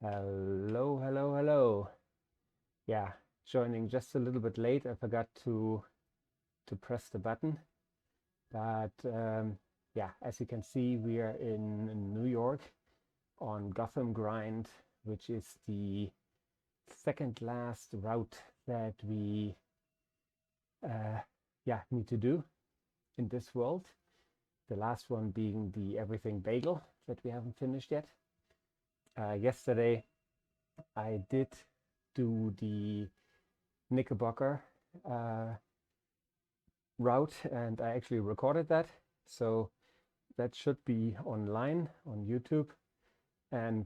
Hello, hello, hello. Yeah, joining just a little bit late. I forgot to press the button. But yeah, as you can see, we are in New York on Gotham Grind, which is the second last route that we yeah need to do in this world. The last one being the Everything Bagel that we haven't finished yet. Yesterday I did do the Knickerbocker route, and I actually recorded that. So that should be online on YouTube. And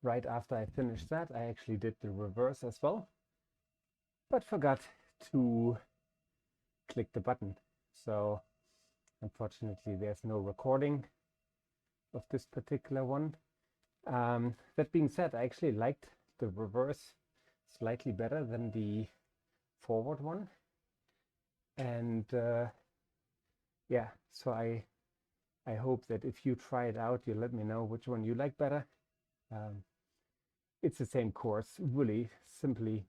right after I finished that, I actually did the reverse as well, but forgot to click the button. So unfortunately, there's no recording of this particular one. That being said, I actually liked the reverse slightly better than the forward one. And yeah, so I hope that if you try it out, you let me know which one you like better. It's the same course, really simply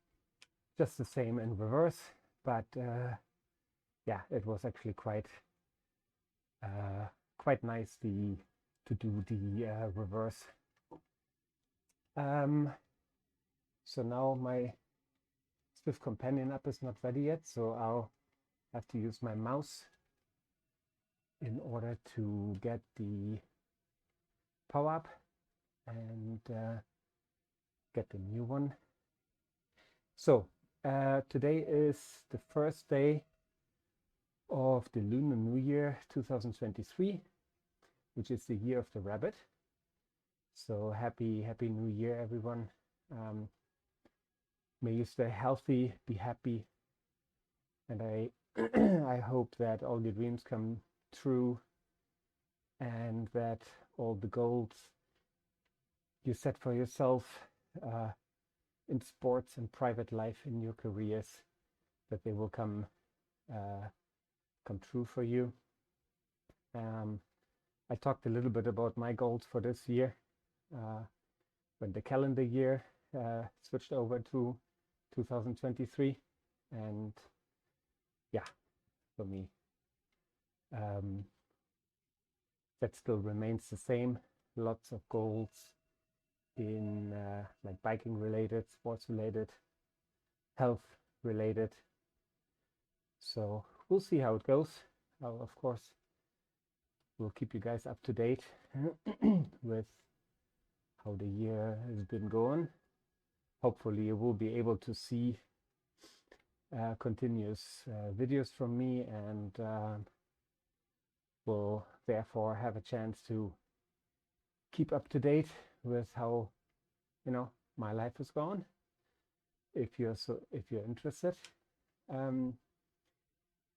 just the same in reverse, but yeah, it was actually quite nice to do the reverse. So now my Zwift companion app is not ready yet, so I'll have to use my mouse in order to get the power up and get the new one. So today is the first day of the Lunar New Year 2023, which is the year of the rabbit. So happy New Year, everyone. May you stay healthy, be happy, and I hope that all your dreams come true and that all the goals you set for yourself in sports and private life, in your careers, that they will come true for you. I talked a little bit about my goals for this year when the calendar year switched over to 2023, and yeah, for me that still remains the same. Lots of goals in like biking related, sports related, health related. So we'll see how it goes. Of course, we'll keep you guys up to date with how the year has been going. Hopefully you will be able to see continuous videos from me, and will therefore have a chance to keep up to date with how my life is going, if you're interested.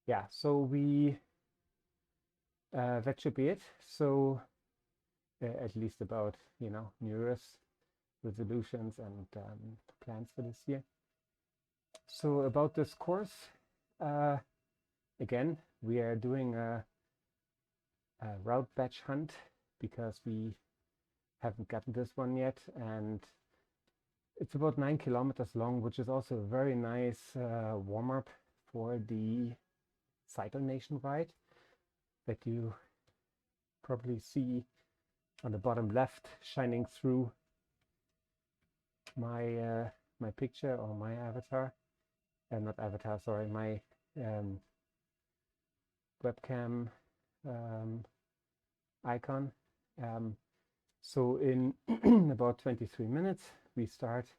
Yeah, so we that should be it. So at least about New Year's resolutions and plans for this year. So about this course, again, we are doing a route badge hunt because we haven't gotten this one yet, and it's about 9 kilometers long, which is also a very nice warm-up for the Cycle Nation ride that you probably see on the bottom left, shining through my my picture, or my avatar, not avatar, sorry, my webcam icon. So in about 23 minutes we start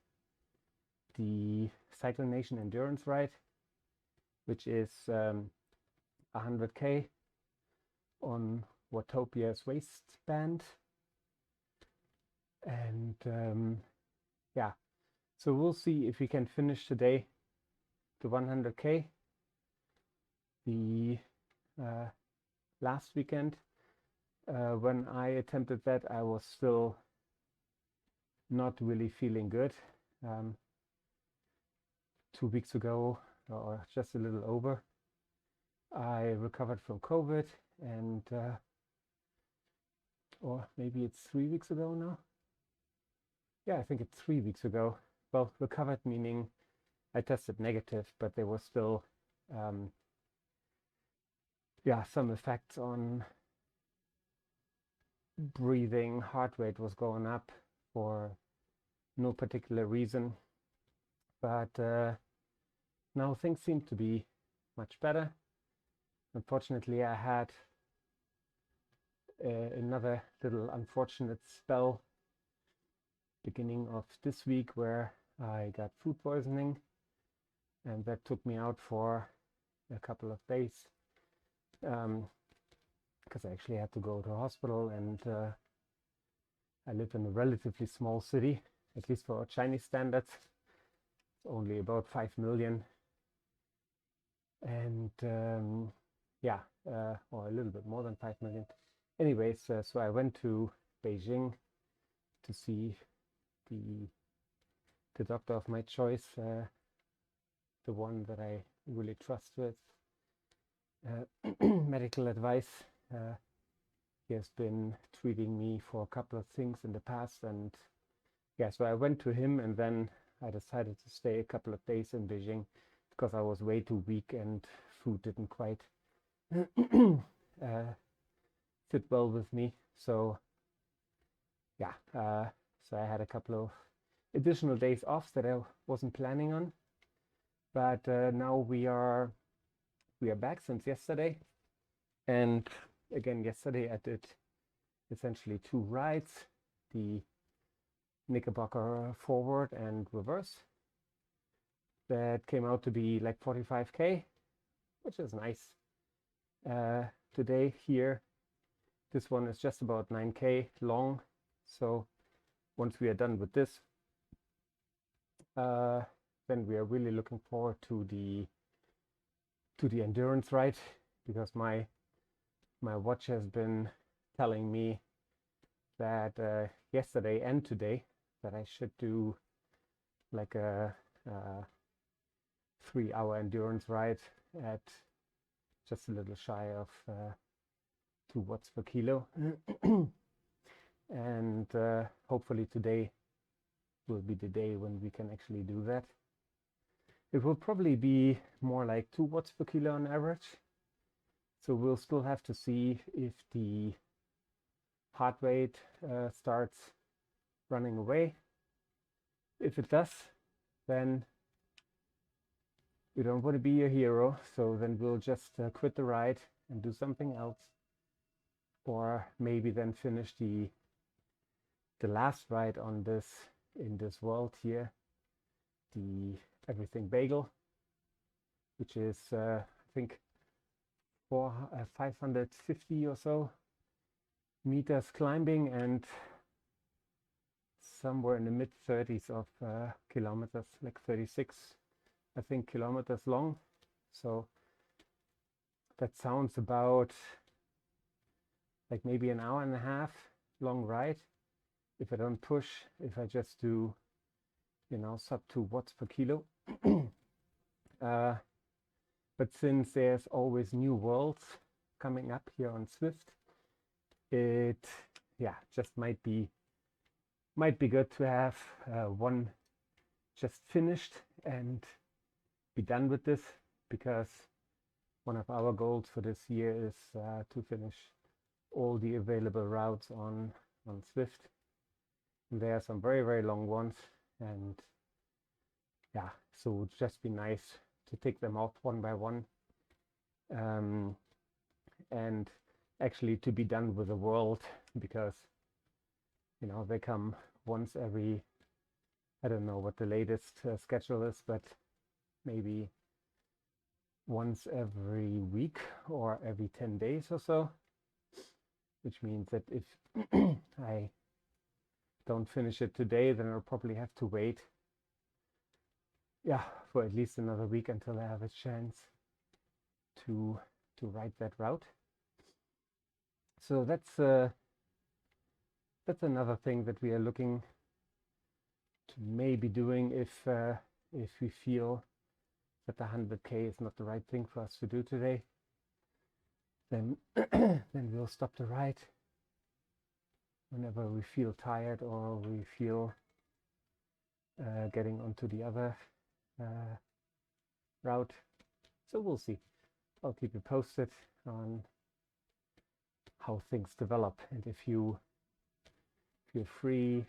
the Cycle Nation endurance ride, which is 100k on Watopia's waistband. And yeah, so we'll see if we can finish today the 100k. The last weekend when I attempted that, I was still not really feeling good. 2 weeks ago, or just a little over, I recovered from COVID, and or maybe it's 3 weeks ago now. yeah, I think it's 3 weeks ago. Well, recovered meaning I tested negative, but there was still, yeah, some effects on breathing. Heart rate was going up for no particular reason. But now things seem to be much better. Unfortunately, I had another little unfortunate spell beginning of this week where I got food poisoning, and that took me out for a couple of days because I actually had to go to a hospital, and I live in a relatively small city, at least for Chinese standards. It's only about 5 million, and yeah, or a little bit more than 5 million. Anyways, so I went to Beijing to see the doctor of my choice, the one that I really trust with medical advice. He has been treating me for a couple of things in the past, and yeah, so I went to him, and then I decided to stay a couple of days in Beijing because I was way too weak and food didn't quite fit well with me. So yeah, so I had a couple of additional days off that I wasn't planning on, but now we are back since yesterday. And again, yesterday I did essentially 2 rides, the Knickerbocker forward and reverse. That came out to be like 45K, which is nice. Today here, this one is just about 9K long. So once we are done with this, then we are really looking forward to the endurance ride, because my watch has been telling me that yesterday and today that I should do like a 3-hour endurance ride at just a little shy of 2 watts per kilo. And hopefully today will be the day when we can actually do that. It will probably be more like 2 watts per kilo on average. So we'll still have to see if the heart rate starts running away. If it does, then we don't want to be a hero. So then we'll just quit the ride and do something else. Or maybe then finish the last ride on this, in this world here, the Everything Bagel, which is I think 550 or so meters climbing and somewhere in the mid 30s of kilometers, like 36 I think kilometers long. So that sounds about like maybe an hour and a half long ride if I don't push, if I just do, you know, sub 2 watts per kilo. But since there's always new worlds coming up here on Zwift, it just might be good to have one just finished and be done with this, because one of our goals for this year is to finish all the available routes on Zwift. And there are some very, very long ones, and yeah, so it would just be nice to take them off one by one, and actually to be done with the world, because you know they come once every, I don't know what the latest schedule is, but maybe once every week or every 10 days or so, which means that if I don't finish it today, then I'll probably have to wait, yeah, for at least another week until I have a chance to ride that route. So that's another thing that we are looking to maybe doing if we feel that the 100K is not the right thing for us to do today. Then then we'll stop the ride whenever we feel tired or we feel getting onto the other route. So we'll see. I'll keep you posted on how things develop, and if you're free,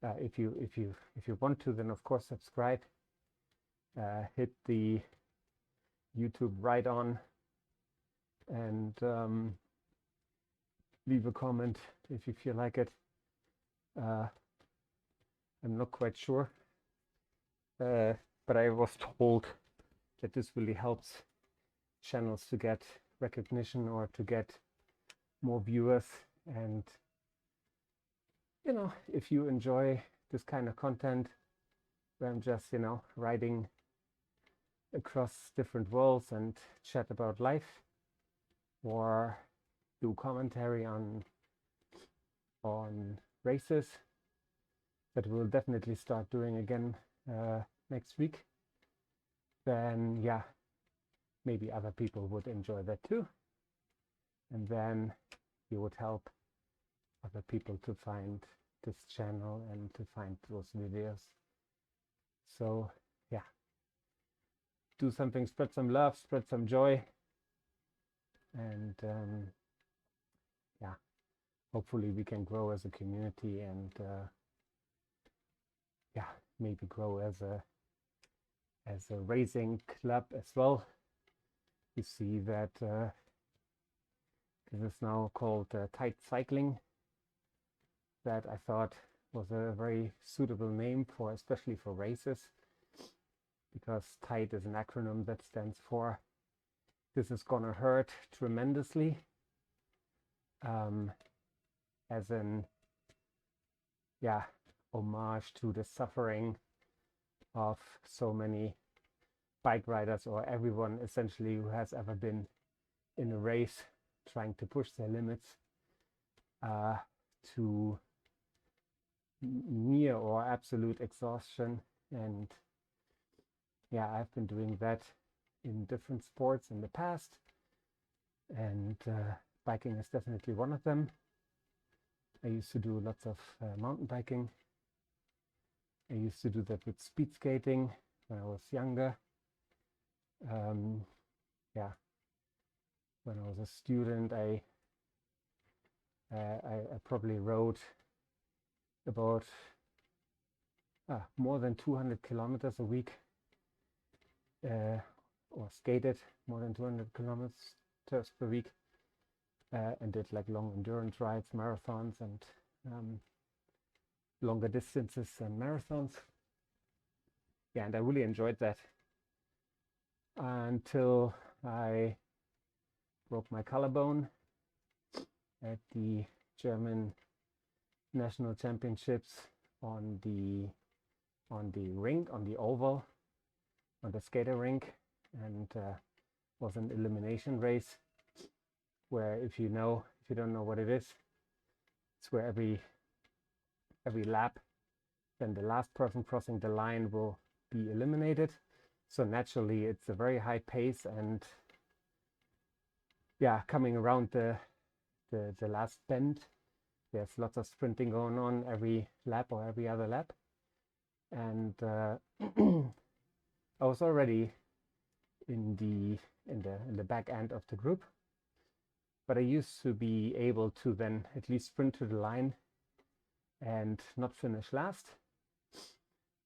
if you want to, then of course subscribe. Hit the YouTube right on, and leave a comment if you feel like it. I'm not quite sure, but I was told that this really helps channels to get recognition or to get more viewers. And you know, if you enjoy this kind of content where I'm just, you know, riding across different worlds and chat about life, or do commentary on races, that we'll definitely start doing again next week, then yeah, maybe other people would enjoy that too, and then you would help other people to find this channel and to find those videos. So yeah, do something, spread some love, spread some joy, and yeah, hopefully we can grow as a community, and yeah, maybe grow as a racing club as well. You see that this is now called Tide Cycling, that I thought was a very suitable name for, especially for races, because TIDE is an acronym that stands for "This is gonna hurt tremendously," as in, yeah, homage to the suffering of so many bike riders, or everyone essentially who has ever been in a race trying to push their limits to near or absolute exhaustion. And yeah, I've been doing that in different sports in the past, and biking is definitely one of them. I used to do lots of mountain biking. I used to do that with speed skating when I was younger. Yeah, when I was a student, I probably rode about more than 200 kilometers a week, or skated more than 200 kilometers per week, and did like long endurance rides, marathons, and longer distances and marathons. Yeah, and I really enjoyed that until I broke my collarbone at the German national championships on the rink, on the oval, on the skater rink, and was an elimination race where, if you don't know what it is, it's where every lap, then the last person crossing the line will be eliminated. So naturally it's a very high pace, and yeah, coming around the last bend, there's lots of sprinting going on every lap or every other lap. And I was already in the back end of the group, but I used to be able to then at least sprint to the line and not finish last.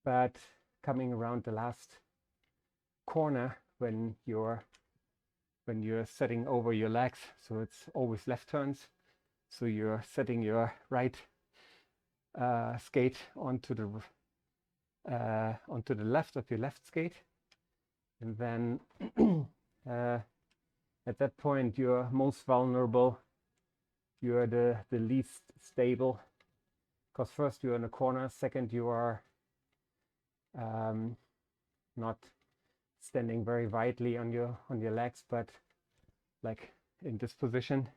But coming around the last corner, when you're setting over your legs, so it's always left turns, so you're setting your right skate onto the left of your left skate, and then at that point you're most vulnerable, you're the least stable, because first you're in a corner, second you are not standing very widely on your legs, but like in this position,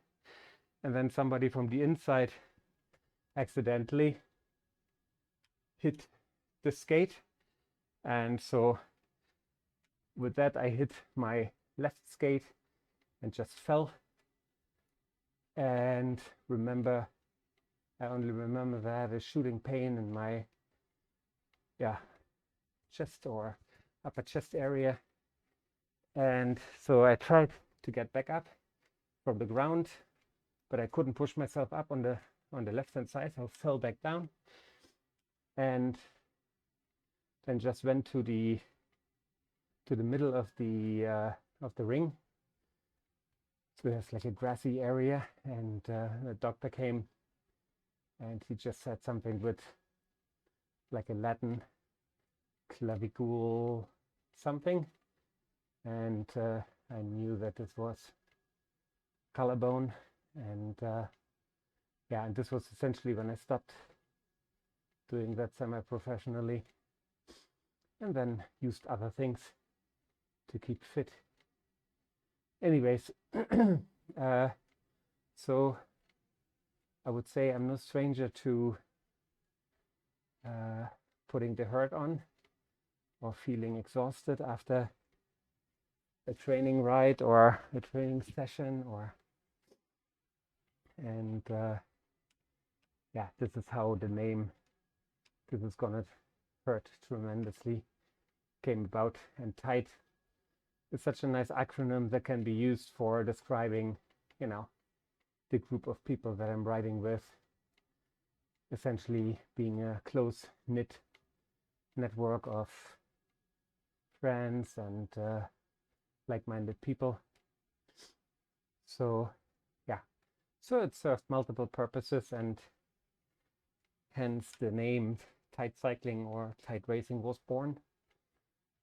and then somebody from the inside accidentally hit the skate, and so with that I hit my left skate and just fell. And I only remember that I had a shooting pain in my yeah, chest or upper chest area. And so I tried to get back up from the ground, but I couldn't push myself up on the left hand side, so I fell back down and then just went to the middle of the ring. So there's like a grassy area, and the doctor came and he just said something with like a Latin clavicule something, and I knew that this was collarbone, and yeah, and this was essentially when I stopped doing that semi-professionally, and then used other things to keep fit. Anyways, so I would say I'm no stranger to putting the hurt on or feeling exhausted after a training ride or a training session, and yeah, this is how the name "This is gonna hurt tremendously" came about. And tight is such a nice acronym that can be used for describing, you know, the group of people that I'm riding with, essentially being a close-knit network of friends and like-minded people. So yeah, so it served multiple purposes, and hence the name tight cycling or tight racing was born.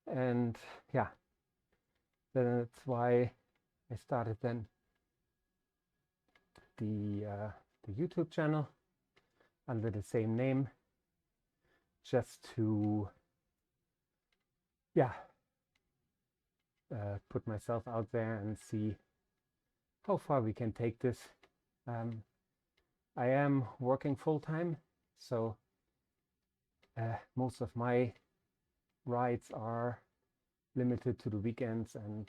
And yeah, then that's why I started then the YouTube channel under the same name, just to put myself out there and see how far we can take this. I am working full-time, so most of my rides are limited to the weekends and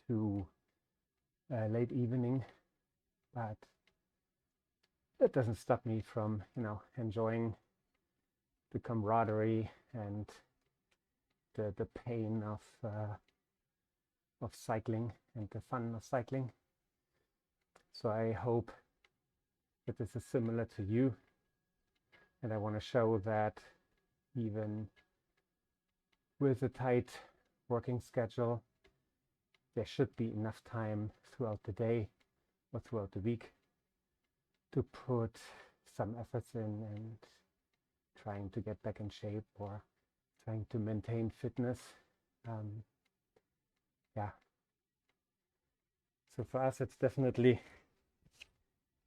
to late evening, but that doesn't stop me from, you know, enjoying the camaraderie and the pain of cycling and the fun of cycling. So I hope that this is similar to you, and I want to show that even with a tight working schedule, there should be enough time throughout the day or throughout the week to put some efforts in and trying to get back in shape or trying to maintain fitness. Yeah. So for us, it's definitely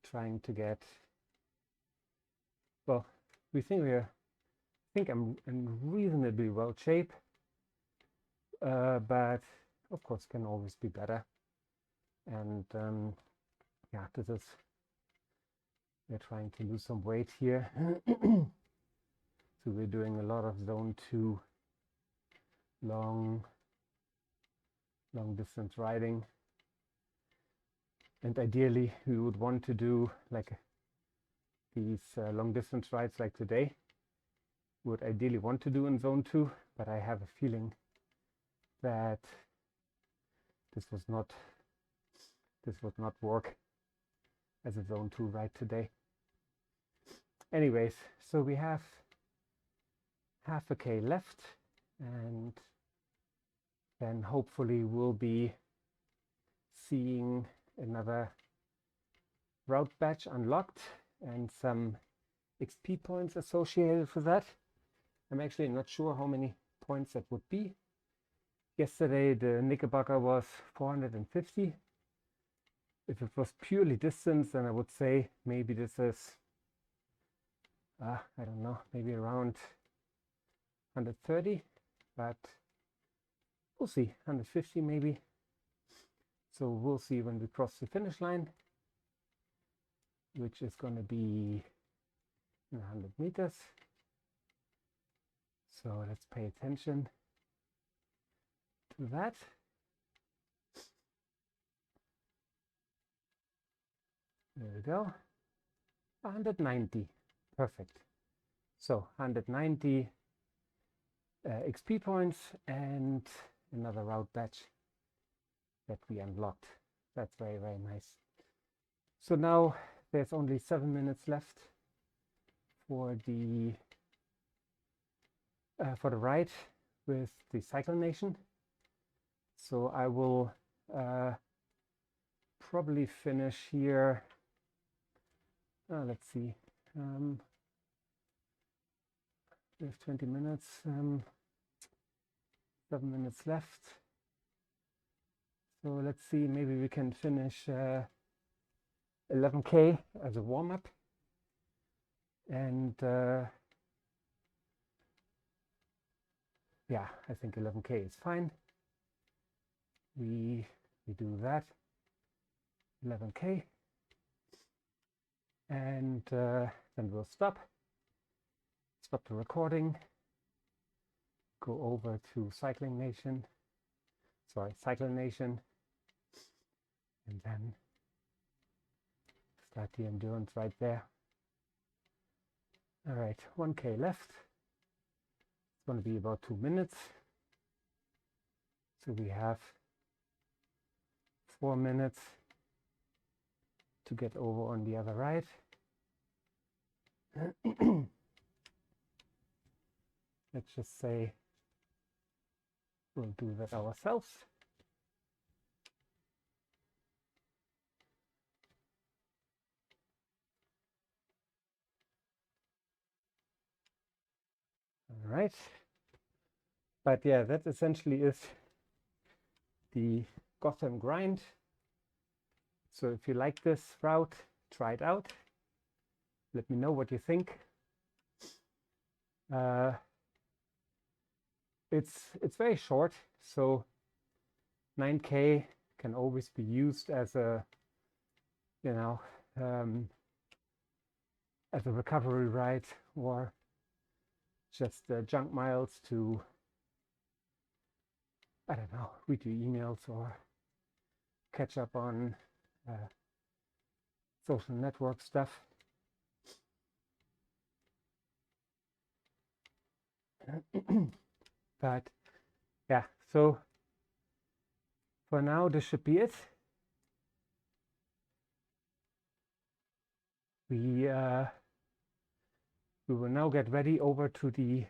trying to get, well, we think I'm in reasonably well shape, but of course can always be better. And yeah, we're trying to lose some weight here. So we're doing a lot of zone 2 long distance riding, and ideally we would want to do like these long distance rides like today. Would ideally want to do in zone 2, but I have a feeling that this would not work as a zone 2 ride today. Anyways, so we have half a K left, and then hopefully we'll be seeing another route badge unlocked and some XP points associated with that. I'm actually not sure how many points that would be. Yesterday the Knickerbocker was 450. If it was purely distance, then I would say maybe this is I don't know, maybe around 130, but we'll see, 150 maybe. So we'll see when we cross the finish line, which is going to be 100 meters. So let's pay attention to that. There we go. 190. Perfect. So 190 XP points and another route badge that we unlocked. That's very, very nice. So now there's only 7 minutes left for the ride with the Cycle Nation. So I will probably finish here. Let's see. We have 20 minutes, 7 minutes left. So let's see, maybe we can finish 11K as a warm-up. And yeah, I think 11K is fine. We do that, 11K. And then we'll stop the recording, go over to Cycle Nation, and then start the endurance right there. All right, 1K left. It's going to be about 2 minutes. So we have 4 minutes to get over on the other ride. Let's just say we'll do that ourselves. All right. But yeah, that essentially is the Gotham Grind. So if you like this route, try it out. Let me know what you think. It's very short, so 9K can always be used as a, you know, as a recovery ride, or just junk miles to, I don't know, read your emails or catch up on social network stuff. But yeah, so for now this should be it. We will now get ready over to the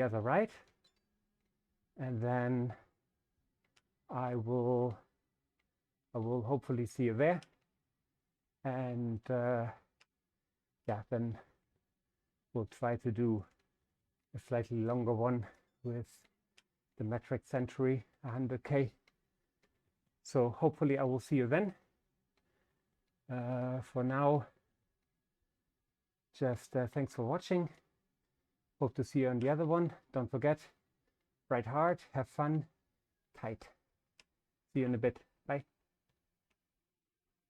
other ride, and then I will hopefully see you there. And yeah, then we'll try to do a slightly longer one with the metric century, 100K. So hopefully I will see you then. For now, just thanks for watching. Hope to see you on the other one. Don't forget, ride hard, have fun, tight. See you in a bit. Bye.